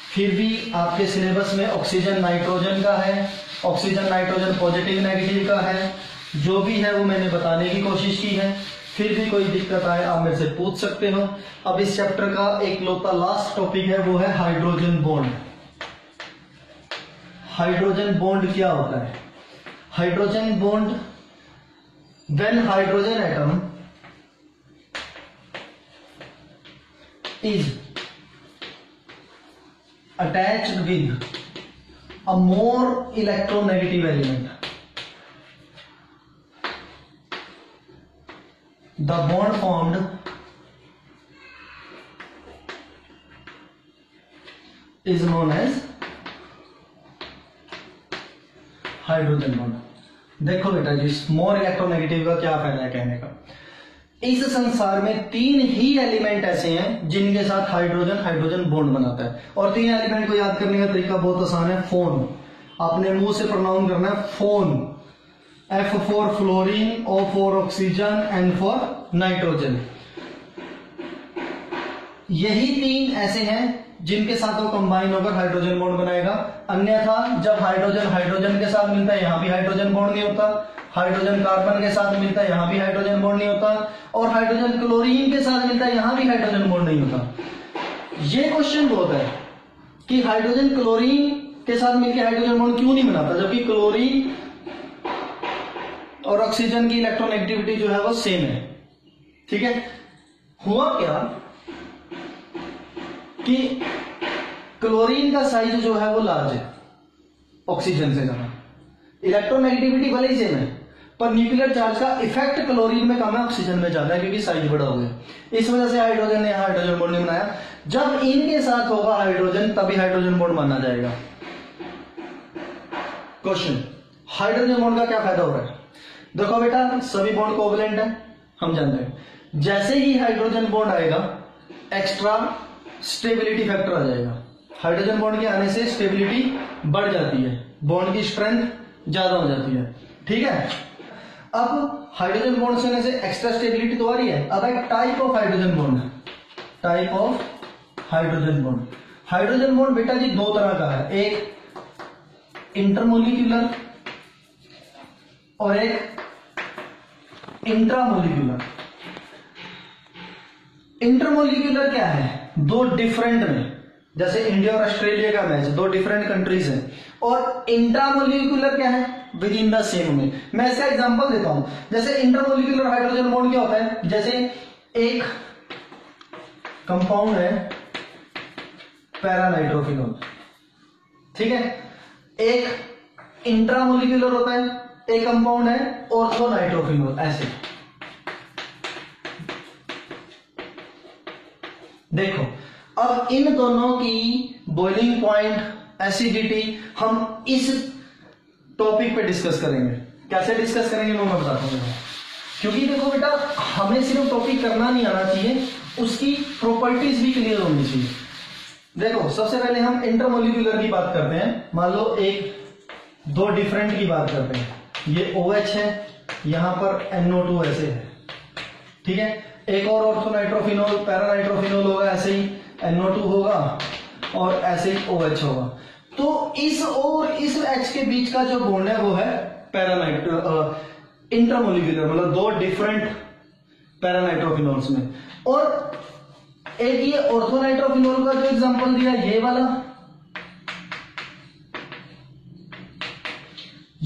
फिर भी आपके सिलेबस में ऑक्सीजन नाइट्रोजन का है, ऑक्सीजन नाइट्रोजन पॉजिटिव नेगेटिव का है, जो भी है वो मैंने बताने की कोशिश की है। फिर भी कोई दिक्कत आए आप मेरे से पूछ सकते हो। अब इस चैप्टर का एक लौता लास्ट टॉपिक है, वो है हाइड्रोजन बॉन्ड। हाइड्रोजन बॉन्ड क्या होता है? Hydrogen bond, when hydrogen atom is attached with a more electronegative element, the bond formed is known as hydrogen bond. देखो बेटा जी, मोर इलेक्ट्रोनेगेटिव का क्या फायदा है कहने का। इस संसार में 3 ही एलिमेंट ऐसे हैं जिनके साथ हाइड्रोजन हाइड्रोजन बॉन्ड बनाता है। और 3 एलिमेंट को याद करने का तरीका बहुत आसान है, फोन। आपने मुंह से प्रोनाउंस करना है phone. F for fluorine, O for oxygen, N for nitrogen. यही 3 ऐसे हैं जिनके साथ वो कंबाइन होकर हाइड्रोजन बॉन्ड बनाएगा। अन्यथा जब हाइड्रोजन हाइड्रोजन के साथ मिलता है यहां भी हाइड्रोजन बॉन्ड नहीं होता, हाइड्रोजन कार्बन के साथ मिलता है यहां भी हाइड्रोजन बॉन्ड नहीं होता, और हाइड्रोजन क्लोरीन के साथ मिलता है यहां भी हाइड्रोजन बॉन्ड नहीं होता। ये क्वेश्चन बहुत है कि हाइड्रोजन क्लोरीन के साथ मिलकर हाइड्रोजन बॉन्ड क्यों नहीं बनाता, जबकि क्लोरीन और ऑक्सीजन की इलेक्ट्रोनेगेटिविटी जो है वो सेम है। ठीक है, हुआ क्या कि क्लोरीन का साइज जो है वो लार्ज है ऑक्सीजन से ज्यादा, इलेक्ट्रोनेगेटिविटी भले ही सेम है, पर न्यूक्लियर चार्ज का इफेक्ट क्लोरीन में कम है, ऑक्सीजन में ज्यादा है, क्योंकि साइज बड़ा हो गया। इस वजह से हाइड्रोजन ने हाइड्रोजन बॉन्ड नहीं बनाया। जब इनके साथ होगा हाइड्रोजन तभी हाइड्रोजन बॉन्ड माना जाएगा। क्वेश्चन, हाइड्रोजन बॉन्ड का क्या फायदा हो रहा है? देखो बेटा, सभी बॉन्ड कोवैलेंट है, हम जानते हैं। जैसे ही हाइड्रोजन बॉन्ड आएगा एक्स्ट्रा स्टेबिलिटी फैक्टर आ जाएगा। हाइड्रोजन बॉन्ड के आने से स्टेबिलिटी बढ़ जाती है, बॉन्ड की स्ट्रेंथ ज्यादा हो जाती है। ठीक है, अब हाइड्रोजन बॉन्ड से आने से एक्स्ट्रा स्टेबिलिटी तो आ रही है। अब एक टाइप ऑफ हाइड्रोजन बॉन्ड है, type of hydrogen bond. Hydrogen bond बेटा जी 2 तरह का है, एक इंटरमोलिक्यूलर और एक इंट्रामोलिक्यूलर। इंटरमोलिक्यूलर क्या है? 2 डिफरेंट में, जैसे इंडिया और ऑस्ट्रेलिया का मैच, 2 डिफरेंट कंट्रीज हैं। और इंट्रामोलिक्यूलर क्या है? विद इन द सेम में। मैं इसका एग्जांपल देता हूं। जैसे इंटरमोलिक्यूलर हाइड्रोजन बॉन्ड क्या होता है? जैसे एक कंपाउंड है पैरानाइट्रोफिनोल, ठीक है, एक इंट्रामोलिक्यूलर होता है, एक कंपाउंड है ऑर्थोनाइट्रोफिनोल। ऐसे देखो, अब इन दोनों की बॉइलिंग पॉइंट, एसिडिटी हम इस टॉपिक पे डिस्कस करेंगे। कैसे डिस्कस करेंगे वो मैं बताता हूं। क्योंकि देखो बेटा, हमें सिर्फ टॉपिक करना नहीं आना चाहिए, उसकी प्रॉपर्टीज भी क्लियर होनी चाहिए। देखो, सबसे पहले हम इंटरमोलिक्यूलर की बात करते हैं। मान लो एक 2 डिफरेंट की बात करते हैं, ये OH है, यहां पर NO2 ऐसे है, ठीक है। एक और ऑर्थोनाइट्रोफिनोल पैरानाइट्रोफिनोल होगा, ऐसे ही NO2 होगा और ऐसे ही OH होगा। तो इस और इस H के बीच का जो बॉन्ड है वो है इंटरमोलिकुलर, मतलब दो डिफरेंट पैरानाइट्रोफिनॉल्स में। और एक ये ऑर्थोनाइट्रोफिनॉल का जो एग्जांपल दिया ये वाला,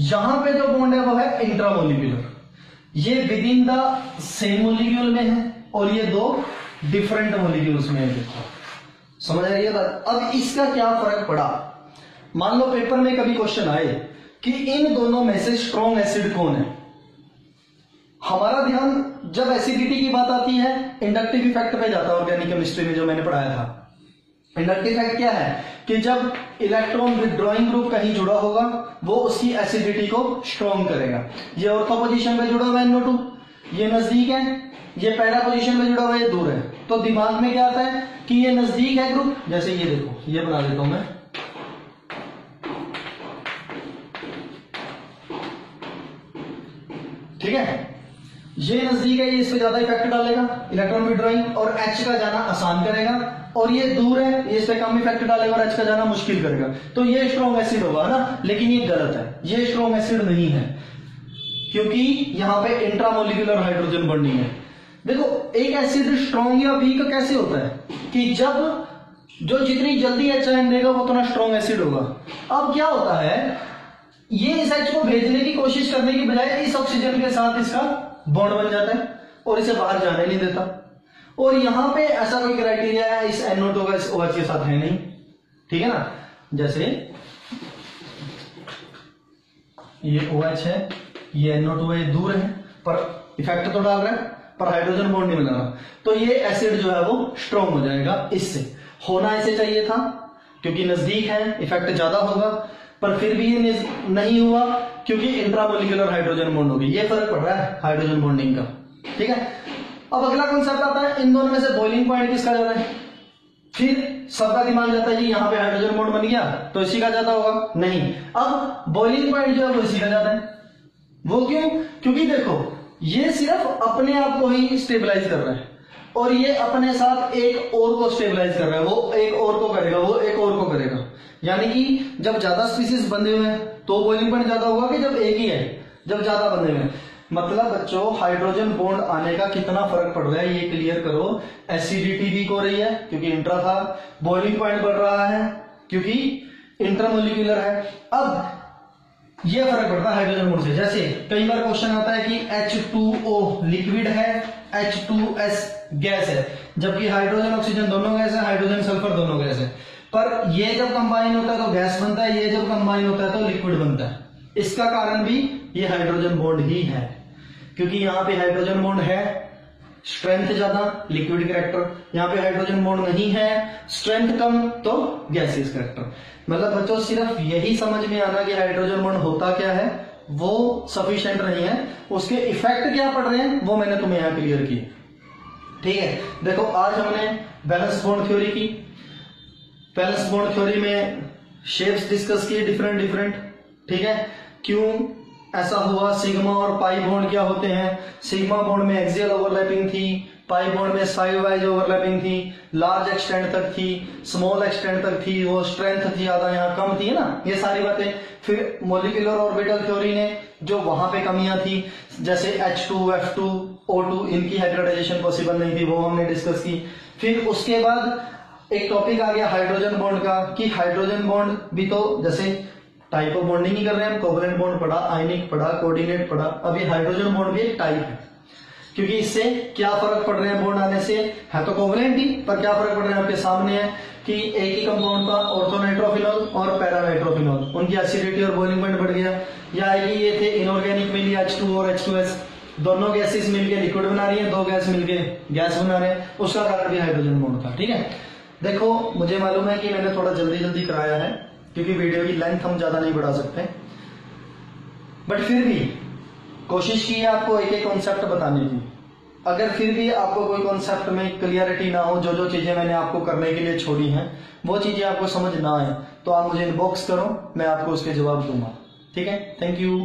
यहां पे जो बॉन्ड है वो है इंट्रामोलिकुलर, ये with in the same molecule में है और ये दो डिफरेंट मोलिक्यूल्स में है। देखो समझ आ रही है बात। अब इसका क्या फर्क पड़ा, मान लो पेपर में कभी क्वेश्चन आए कि इन दोनों में से स्ट्रॉन्ग एसिड कौन है। हमारा ध्यान जब एसिडिटी की बात आती है इंडक्टिव इफेक्ट पे जाता है, ऑर्गेनिक केमिस्ट्री में जो मैंने पढ़ाया था। इंडक्टिव इफेक्ट क्या है कि जब इलेक्ट्रॉन विथड्रॉइंग ग्रुप कहीं जुड़ा होगा वो उसकी एसिडिटी को स्ट्रॉन्ग करेगा। ये ऑर्थो पोजीशन पे जुड़ा हुआ है NO2, ये नजदीक है, ये पैरा पोजीशन पे जुड़ा हुआ है, ये दूर है। तो दिमाग में क्या आता है कि ये नजदीक है ग्रुप, जैसे ये देखो ये बना देता हूं मैं, ठीक है, ये नजदीक है, ये इस पे ज्यादा इफेक्ट डालेगा इलेक्ट्रॉन विथड्रॉइंग और H का जाना आसान करेगा, और ये दूर है, ये इस पे कम इफेक्ट डालेगा और H का जाना मुश्किल करेगा। तो ये स्ट्रॉन्ग एसिड होगा ना, लेकिन ये गलत है, ये स्ट्रॉन्ग एसिड नहीं है, क्योंकि यहां पे इंट्रामोलिकुलर हाइड्रोजन बॉन्डिंग है। देखो एक एसिड स्ट्रॉन्ग या वीक कैसे होता है कि जब जो जितनी जल्दी H आयन देगा वो उतना स्ट्रॉन्ग एसिड होगा। अब क्या होता है, ये इस H को भेजने की कोशिश करने की बजाय इस ऑक्सीजन के साथ इसका बॉन्ड बन जाता है और इसे बाहर जाने नहीं देता। और यहां पे ऐसा कोई क्राइटेरिया है इस NO2 का इस OH के साथ है नहीं, ठीक है ना। जैसे ये OH है, ये NO2 है, दूर है पर इफेक्ट तो डाल रहा है पर हाइड्रोजन बॉन्ड नहीं बना रहा, तो ये एसिड जो है वो स्ट्रॉन्ग हो जाएगा। इससे होना ऐसे चाहिए था क्योंकि नजदीक है, इफेक्ट ज्यादा होगा, पर फिर भी ये नहीं हुआ क्योंकि इंट्रामोलिकुलर हाइड्रोजन बॉन्ड होगी। ये फर्क पड़ रहा है हाइड्रोजन बॉन्डिंग का, ठीक है। अब अगला कॉन्सेप्ट आता है इन दोनों में से बॉइलिंग पॉइंट किसका ज्यादा है। फिर सबका दिमाग जाता है जी यहाँ पे हाइड्रोजन बॉन्ड बन गया तो इसी का ज्यादा होगा, नहीं। अब बॉइलिंग पॉइंट जो है वो इसी का ज्यादा है। वो क्यों? क्योंकि देखो ये सिर्फ अपने आप को ही स्टेबलाइज कर रहा है और ये अपने साथ एक और को स्टेबलाइज कर रहा है, वो एक और को करेगा, वो एक और को करेगा। यानी कि जब ज्यादा स्पीसीज बंधे हुए हैं तो बॉइलिंग पॉइंट ज्यादा होगा कि जब एक ही है, जब ज्यादा बंधे हुए हैं। मतलब बच्चों हाइड्रोजन बॉन्ड आने का कितना फर्क पड़ रहा है ये क्लियर करो। एसिडिटी वीक हो रही है क्योंकि इंट्रा था, बॉइलिंग पॉइंट बढ़ रहा है क्योंकि इंटरमोलिकुलर है। अब ये फर्क पड़ता है हाइड्रोजन बॉन्ड से। जैसे कई बार क्वेश्चन आता है कि H2O लिक्विड है, H2S गैस है, जबकि हाइड्रोजन ऑक्सीजन दोनों गैस है, हाइड्रोजन सल्फर दोनों गैस है, पर ये जब कंबाइन होता है तो गैस बनता है, ये जब कंबाइन होता है तो लिक्विड बनता है। इसका कारण भी ये हाइड्रोजन बॉन्ड ही है, क्योंकि यहां पे हाइड्रोजन बॉन्ड है, स्ट्रेंथ ज्यादा, लिक्विड कैरेक्टर, यहाँ पे हाइड्रोजन बॉन्ड नहीं है, स्ट्रेंथ कम, तो गैसियस कैरेक्टर। मतलब बच्चों सिर्फ यही समझ में आना कि हाइड्रोजन बॉन्ड होता क्या है वो सफिशिएंट नहीं है, उसके इफेक्ट क्या पड़ रहे हैं वो मैंने तुम्हें यहां क्लियर किए, ठीक है। देखो आज हमने बैलेंस बॉन्ड थ्योरी की, बैलेंस बॉन्ड थ्योरी में शेप्स डिस्कस किए डिफरेंट डिफरेंट, ठीक है। क्यों ऐसा हुआ, सिग्मा और पाई बॉन्ड क्या होते हैं, सिग्मा बॉन्ड में एक्सियल ओवरलैपिंग थी, पाई बॉन्ड में साइड वाइज ओवरलैपिंग थी, लार्ज एक्सटेंट तक थी, स्मॉल एक्सटेंट तक थी, वो स्ट्रेंथ थी ज्यादा, यहाँ कम थी ना, ये सारी बातें। फिर मोलिकुलर ऑर्बिटल थ्योरी ने जो वहां पे कमियां थी जैसे H2, F2, O2 इनकी हाइब्रिडाइजेशन पॉसिबल नहीं थी, वो हमने डिस्कस की। फिर उसके बाद एक टॉपिक आ गया हाइड्रोजन बॉन्ड का कि हाइड्रोजन बॉन्ड भी तो जैसे टाइप ऑफ बॉन्डिंग ही कर रहे हैं, कोवलेंट बॉन्ड पढ़ा, आयनिक पढ़ा, कोऑर्डिनेट पढ़ा, अभी हाइड्रोजन बॉन्ड भी एक टाइप है। क्योंकि इससे क्या फर्क पड़ रहे हैं बॉन्ड आने से, है तो कोवलेंट ही, पर क्या फर्क पड़ रहे हैं आपके सामने है कि एक ही कंपाउंड का ऑर्थोनाइट्रोफिनॉल और पैरानाइट्रोफिनॉल, उनकी एसिडिटी और बॉइलिंग पॉइंट बढ़ गया। या ये थे इनऑर्गेनिक में लिया H2 और H2S, दोनों गैसेस मिलकर लिक्विड बना रही है, दो गैस मिलकर गैस बना रहे हैं, उसका कारण भी हाइड्रोजन बॉन्ड था, ठीक है। देखो मुझे मालूम है कि मैंने थोड़ा जल्दी जल्दी कराया है क्योंकि वीडियो की लेंथ हम ज्यादा नहीं बढ़ा सकते, बट फिर भी कोशिश की है आपको एक एक कॉन्सेप्ट बताने की। अगर फिर भी आपको कोई कॉन्सेप्ट में क्लियरिटी ना हो, जो जो चीजें मैंने आपको करने के लिए छोड़ी हैं वो चीजें आपको समझ ना आए तो आप मुझे इनबॉक्स करो, मैं आपको उसके जवाब दूंगा, ठीक है। Thank you.